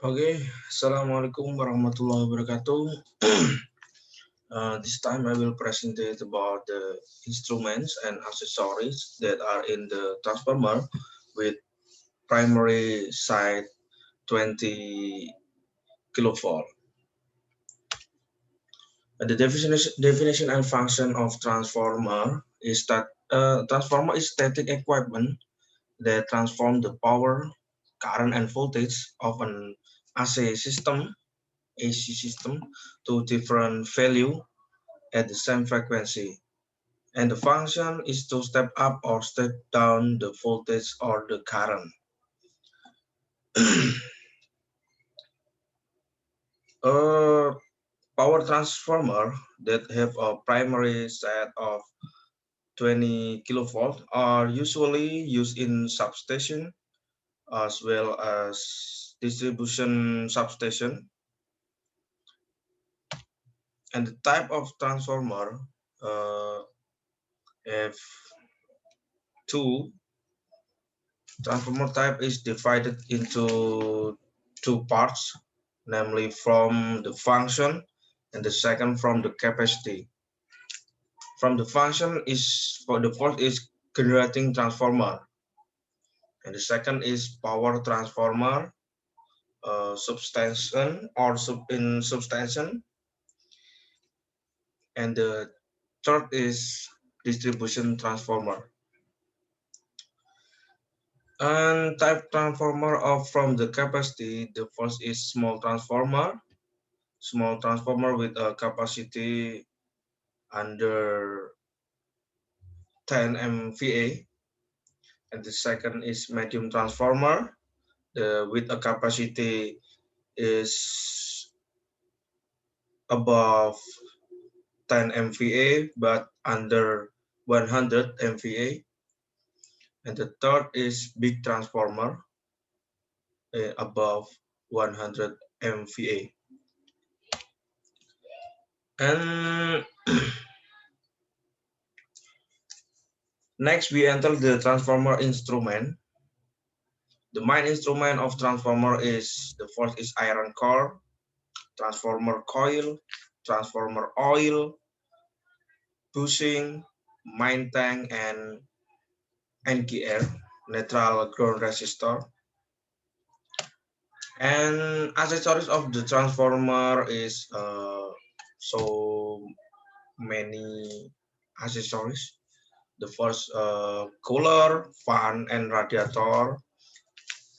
Okay, Assalamualaikum warahmatullahi wabarakatuh. This time I will present about the instruments and accessories that are in the transformer with primary side 20 kilovolt. The definition and function of transformer is that transformer is static equipment that transform the power, current, and voltage of an AC system to different value at the same frequency. And the function is to step up or step down the voltage or the current. A power transformer that have a primary set of 20 kilovolt are usually used in substation as well as distribution substation. And the type of transformer have two. Transformer type is divided into two parts, namely from the function and the second from the capacity. From the function is for the first is generating transformer, and the second is power transformer, substation or in substation, and the third is distribution transformer. And type transformer of from the capacity, the first is small transformer with a capacity under 10 MVA, and the second is medium transformer with a capacity is above 10 MVA but under 100 MVA, and the third is big transformer above 100 MVA. And next we enter the transformer instrument. The main instrument of transformer is the first is iron core, transformer coil, transformer oil, bushing, main tank, and NGR, neutral ground resistor. And accessories of the transformer is so many accessories. The first cooler, fan, and radiator,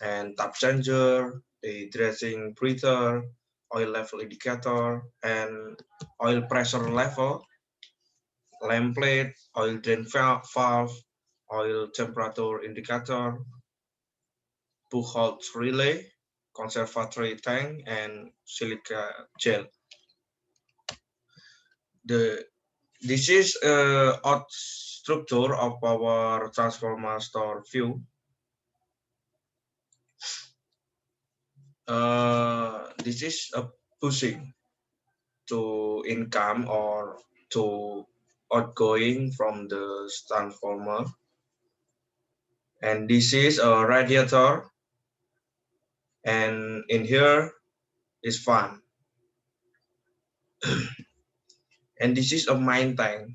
and tap changer, a dressing breather, oil level indicator, and oil pressure level, lamp plate, oil drain valve, oil temperature indicator, Buchholz relay, conservatory tank, and silica gel. This is odd structure of our transformer store view. This is a pushing to income or to outgoing from the transformer, and this is a radiator, and in here is fan. And this is a main tank,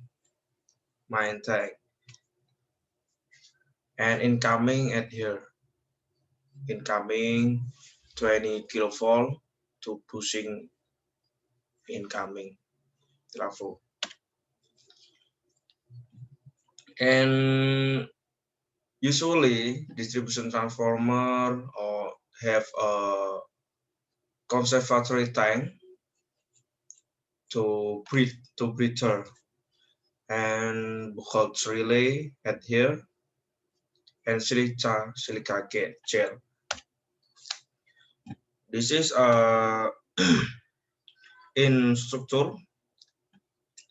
and incoming at here, incoming 20 kilovolt to pushing incoming trafo. And usually distribution transformer or have a conservatory tank to breather, and Buchholz relay at here, and silica gel. This is in structure,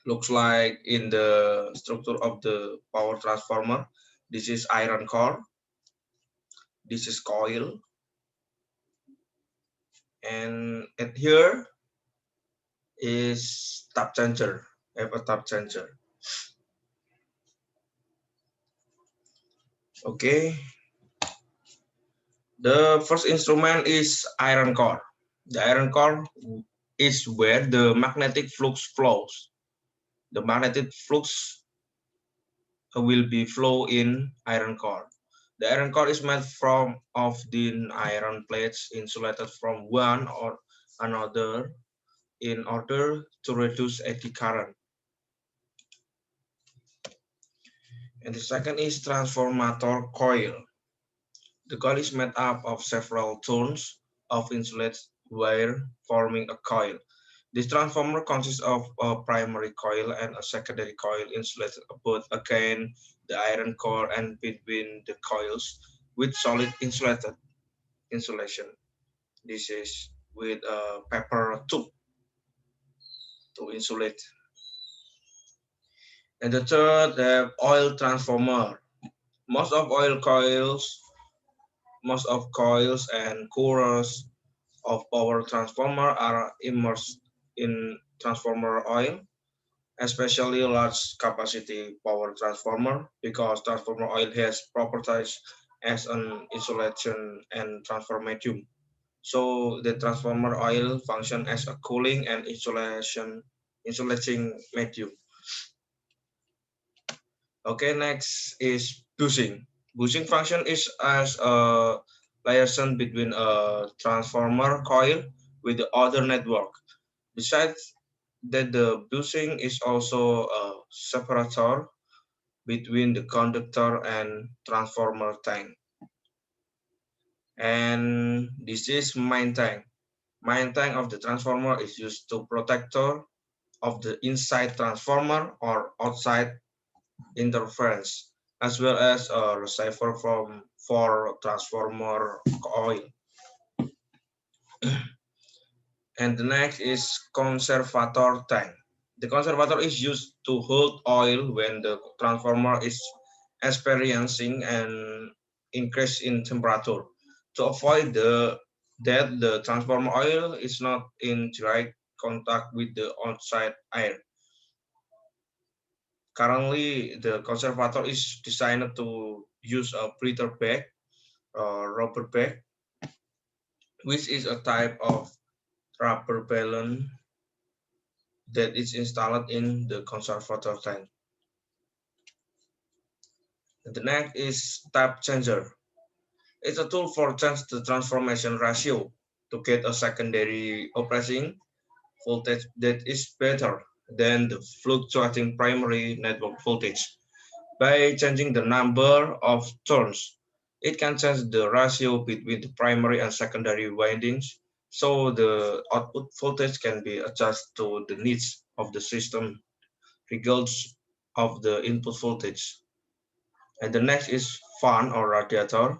looks like in the structure of the power transformer. This is iron core, this is coil, and at here is tap changer, have a tap changer. Okay, the first instrument is iron core. The iron core is where the magnetic flux flows. The magnetic flux will be flow in iron core. The iron core is made from of thin iron plates insulated from one or another in order to reduce eddy current. And the second is transformator coil. The coil is made up of several turns of insulated wire forming a coil. This transformer consists of a primary coil and a secondary coil insulated both against the iron core and between the coils with solid insulation. This is with a paper tube to insulate. And the third, the oil transformer. Most of oil coils, most of coils and cores of power transformer are immersed in transformer oil, especially large capacity power transformer, because transformer oil has properties as an insulation and transfer medium. So the transformer oil function as a cooling and insulating medium. Okay, next is bushing. Bushing function is as a liaison between a transformer coil with the other network. Besides that, the bushing is also a separator between the conductor and transformer tank. And this is main tank. Main tank of the transformer is used to protector of the inside transformer or outside interference, as well as a receiver for transformer oil. And the next is conservator tank. The conservator is used to hold oil when the transformer is experiencing an increase in temperature. To avoid that the transformer oil is not in direct contact with the outside air. Currently, the conservator is designed to use a breather bag or rubber bag, which is a type of rubber balloon that is installed in the conservator tank. The next is tap changer. It's a tool for change the transformation ratio to get a secondary operating voltage that is better than the fluctuating primary network voltage. By changing the number of turns, it can change the ratio between the primary and secondary windings, so the output voltage can be adjusted to the needs of the system regardless of the input voltage. And the next is fan or radiator.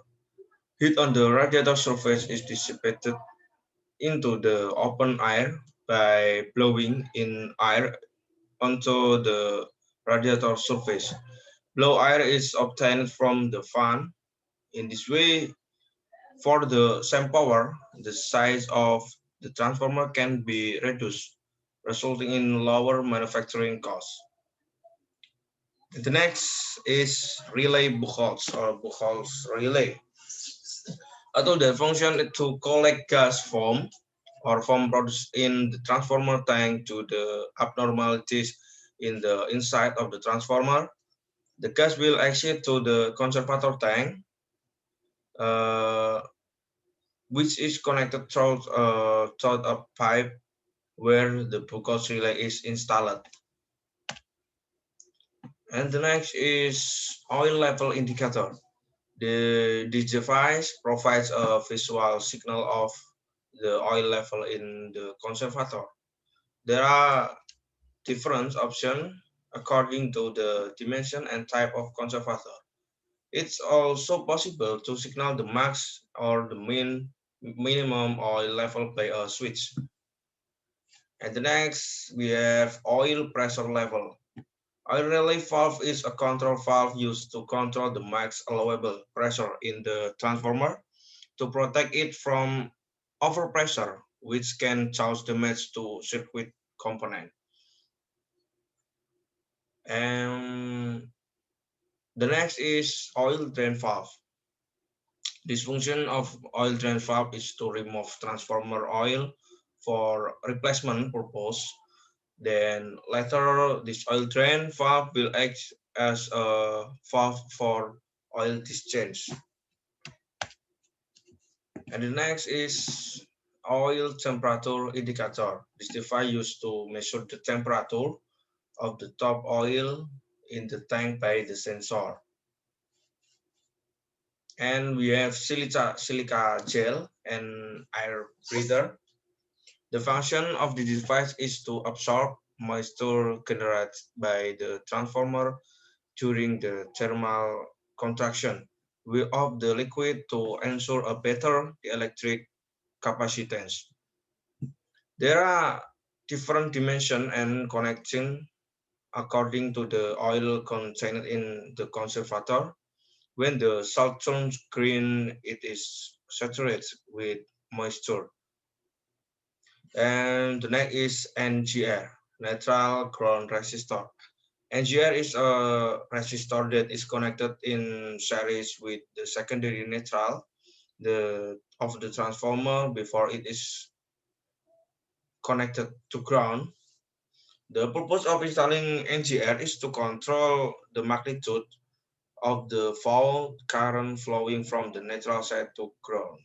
Heat on the radiator surface is dissipated into the open air by blowing in air onto the radiator surface. Blow air is obtained from the fan. In this way, for the same power, the size of the transformer can be reduced, resulting in lower manufacturing costs. The next is relay buchholz or buchholz relay. Although the function is to collect gas foam or foam produced in the transformer tank to the abnormalities in the inside of the transformer, the gas will exit to the conservator tank, uh, which is connected through a pipe where the Buchholz relay is installed. And the next is oil level indicator. This device provides a visual signal of the oil level in the conservator. There are different options according to the dimension and type of conservator. It's also possible to signal the max or the minimum oil level by a switch. And the next, we have oil pressure level. Oil relay valve is a control valve used to control the max allowable pressure in the transformer to protect it from overpressure, which can cause damage to circuit component. And the next is oil drain valve. This function of oil drain valve is to remove transformer oil for replacement purpose. Then later, this oil drain valve will act as a valve for oil discharge. And the next is oil temperature indicator. This device used to measure the temperature of the top oil in the tank by the sensor. And we have silica gel and air breather. The function of the device is to absorb moisture generated by the transformer during the thermal contraction of the liquid to ensure a better electric capacitance. There are different dimensions and connection according to the oil contained in the conservator. When the salt turns green, it is saturated with moisture. And the next is NGR, neutral ground resistor. NGR is a resistor that is connected in series with the secondary neutral of the transformer before it is connected to ground. The purpose of installing NGR is to control the magnitude of the fault current flowing from the neutral side to ground.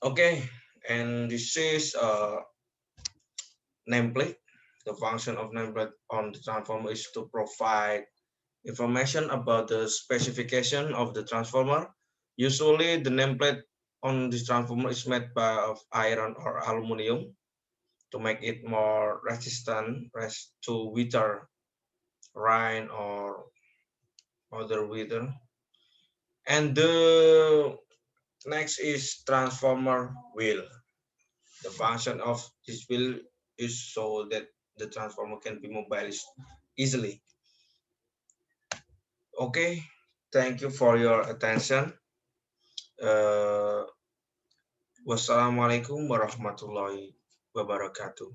Okay, and this is a nameplate. The function of nameplate on the transformer is to provide information about the specification of the transformer. Usually, the nameplate on this transformer is made of iron or aluminum to make it more resistant to weather, rain, or other weather. And the next is transformer wheel. The function of this wheel is so that the transformer can be mobilized easily. Okay, thank you for your attention. Wassalamualaikum warahmatullahi wabarakatuh.